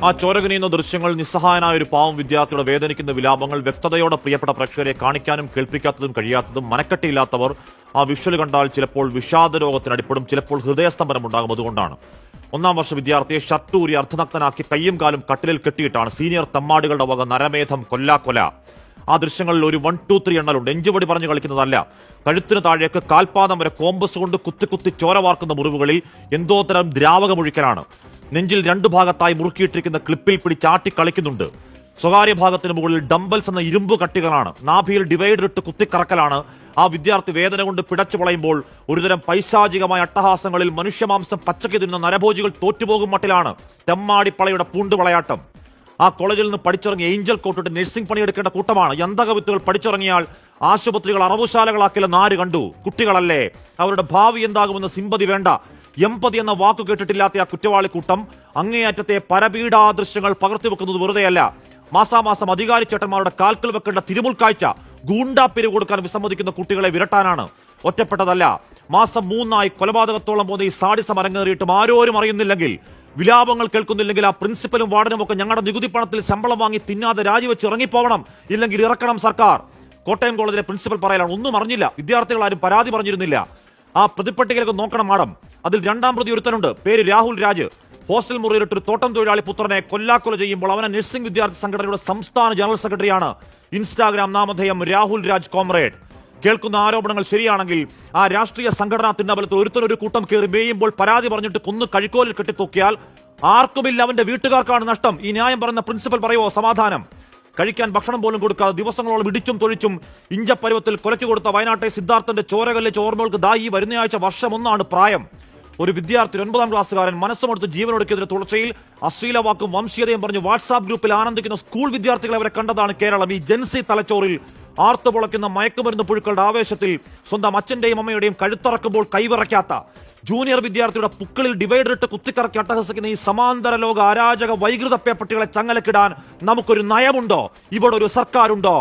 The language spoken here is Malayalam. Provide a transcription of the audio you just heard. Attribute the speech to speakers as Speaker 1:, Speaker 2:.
Speaker 1: ആ ചോരകനിയുന്ന ദൃശ്യങ്ങൾ നിസ്സഹായനായ ഒരു പാവം വിദ്യാർത്ഥിയുടെ വേദനിക്കുന്ന വിലാപങ്ങൾ വ്യക്തതയോടെ പ്രിയപ്പെട്ട പ്രേക്ഷകരെ കാണിക്കാനും കേൾപ്പിക്കാത്തതും കഴിയാത്തതും മനക്കെട്ടിയില്ലാത്തവർ ആ വിഷ്വൽ കണ്ടാൽ ചിലപ്പോൾ വിഷാദ രോഗത്തിന് അടിപ്പെടും, ചിലപ്പോൾ ഹൃദയസ്തംഭനം ഉണ്ടാകും. അതുകൊണ്ടാണ് ഒന്നാം വർഷ വിദ്യാർത്ഥിയെ ഷർട്ടൂരി അർദ്ധനഗ്നനാക്കി കയ്യും കാലും കട്ടിലിൽ കെട്ടിയിട്ടാണ് സീനിയർ തമ്മാടികളുടെ വക നരമേധം കൊല്ലാക്കൊല. ആ ദൃശ്യങ്ങളിൽ ഒരു 1, 2, 3 എണ്ണലുണ്ട്. എഞ്ചുപടി പറഞ്ഞു കളിക്കുന്നതല്ല. കഴുത്തിന് താഴേക്ക് കാൽപാദം വരെ കോമ്പസ് കൊണ്ട് കുത്തി കുത്തി ചോര വാർക്കുന്ന മുറിവുകളിൽ എന്തോ തരം ദ്രാവകമൊഴിക്കലാണ്. നെഞ്ചിൽ 2 ഭാഗത്തായി മുറുക്കിയിട്ടിരിക്കുന്ന ക്ലിപ്പിൽ പിടിച്ചാട്ടി കളിക്കുന്നുണ്ട്. സ്വകാര്യ ഭാഗത്തിന് മുകളിൽ ഡംബൽസ് എന്ന ഇരുമ്പ് കട്ടികളാണ്. നാഭിയിൽ ഡിവൈഡർ ഇട്ട് കുത്തിക്കറക്കലാണ്. ആ വിദ്യാർത്ഥി വേദന കൊണ്ട് പിടച്ചു പൊളയുമ്പോൾ ഒരുതരം പൈശാചികമായ അട്ടഹാസങ്ങളിൽ മനുഷ്യമാംസം പച്ചയ്ക്ക് തിന്നുന്ന നരഭോജികൾ തോറ്റുപോകും മട്ടിലാണ് തെമ്മാടിപ്പളയുടെ പൂണ്ടുവളയാട്ടം. ആ കോളേജിൽ നിന്ന് പഠിച്ചിറങ്ങിയ ഏഞ്ചൽ കോട്ടിട്ട് നഴ്സിംഗ് പണിയെടുക്കേണ്ട കൂട്ടമാണ്. യന്തകവിത്തുകൾ പഠിച്ചിറങ്ങിയാൽ ആശുപത്രികൾ അറവുശാലകളാക്കില്ലെന്ന് ആര് കണ്ടു? കുട്ടികളല്ലേ, അവരുടെ ഭാവി എന്താകുമെന്ന് സിമ്പതി വേണ്ട. എമ്പതി എന്ന വാക്കു കേട്ടിട്ടില്ലാത്ത ആ കുറ്റവാളി കൂട്ടം അങ്ങേയറ്റത്തെ പരപീഡാ ദൃശ്യങ്ങൾ പകർത്തിവെക്കുന്നത് വെറുതെയല്ല. മാസാമാസം അധികാരി ചേട്ടന്മാരുടെ കാൽക്കൽ വെക്കേണ്ട തിരുമുൽക്കാഴ്ച ഗൂണ്ടാപ്പിരി കൊടുക്കാൻ വിസമ്മതിക്കുന്ന കുട്ടികളെ വിരട്ടാനാണ്. ഒറ്റപ്പെട്ടതല്ല. മാസം 3 കൊലപാതകത്തോളം പോകുന്ന ഈ സാഡിസം അരങ്ങേറിയിട്ടും ആരോരും അറിയുന്നില്ലെങ്കിൽ, വിലാപങ്ങൾ കേൾക്കുന്നില്ലെങ്കിൽ ആ പ്രിൻസിപ്പലും വാർഡനും ഒക്കെ ഞങ്ങളുടെ നികുതി പണത്തിൽ ശമ്പളം വാങ്ങി തിന്നാതെ രാജിവെച്ച് ഇറങ്ങിപ്പോവണം, ഇല്ലെങ്കിൽ ഇറക്കണം സർക്കാർ. കോട്ടയം കോളേജിലെ പ്രിൻസിപ്പൽ പറയലാണ്, ഒന്നും അറിഞ്ഞില്ല, വിദ്യാർത്ഥികളാരും പരാതി പറഞ്ഞിരുന്നില്ല. ആ പ്രതിപ്പട്ടികയിലേക്ക് നോക്കണം മാഡം. അതിൽ 2ാം പ്രതി ഒരുത്തനുണ്ട്, പേര് രാഹുൽ രാജ്. ഹോസ്റ്റൽ മുറിയിലിട്ടൊരു തോട്ടം തൊഴിലാളി പുത്രനെ കൊല്ലാക്കൊല ചെയ്യുമ്പോൾ അവനെ നഴ്സിംഗ് വിദ്യാർത്ഥി സംഘടനയുടെ സംസ്ഥാന ജനറൽ സെക്രട്ടറിയാണ്. ഇൻസ്റ്റാഗ്രാം നാമധേയം രാഹുൽ രാജ് കോമ്രേഡ്. കേൾക്കുന്ന ആരോപണങ്ങൾ ശരിയാണെങ്കിൽ ആ രാഷ്ട്രീയ സംഘടനാ തിന്നബലത്തിൽ ഒരുത്തനൊരു കൂട്ടം കയറി മേയുമ്പോൾ പരാതി പറഞ്ഞിട്ട് കൊന്ന് കഴിക്കോലിൽ കെട്ടിത്തൂക്കിയാൽ ആർക്കുമില്ല, അവന്റെ വീട്ടുകാർക്കാണ് നഷ്ടം. ഈ ന്യായം പറയുന്ന പ്രിൻസിപ്പൽ പറയുമോ സമാധാനം? കഴിക്കാൻ ഭക്ഷണം പോലും കൊടുക്കാതെ ദിവസങ്ങളോളം ഇടിച്ചും തൊഴിച്ചും ഇഞ്ചപ്പരുവത്തിൽ കൊലയ്ക്ക് കൊടുത്ത വയനാട്ടെ സിദ്ധാർത്ഥന്റെ ചോരകല്ലിച്ച ഓർമ്മകൾക്ക് ഈ വരുന്നയാഴ്ച വർഷം 1 പ്രായം. ഒരു വിദ്യാർത്ഥി 9ാം ക്ലാസ്സുകാരൻ മനസ്സുമെടുത്ത് ജീവനൊടുക്കിയതിന്റെ തുടർച്ചയിൽ അശ്ലീലവാക്കും വംശീയതയും പറഞ്ഞ് വാട്സാപ്പ് ഗ്രൂപ്പിൽ ആനന്ദിക്കുന്ന സ്കൂൾ വിദ്യാർത്ഥികളെ അവരെ കണ്ടതാണ് കേരളം. ഈ ജൻസി തലച്ചോറിൽ ആർത്തുപൊളയ്ക്കുന്ന മയക്കുമരുന്ന് പുഴുക്കളുടെ ആവേശത്തിൽ സ്വന്തം അച്ഛന്റെയും അമ്മയുടെയും കഴുത്തറക്കുമ്പോൾ കൈവിറയ്ക്കാത്ത ജൂനിയർ വിദ്യാർത്ഥിയുടെ പുക്കളിൽ ഡിവൈഡർ ഇട്ട് കുത്തിക്കറക്കി അട്ടഹസിക്കുന്ന ഈ സമാന്തര ലോക അരാജക വൈകൃത പേപ്പട്ടികളെ ചങ്ങലക്കിടാൻ നമുക്കൊരു നയമുണ്ടോ? ഇവിടെ ഒരു സർക്കാരുണ്ടോ?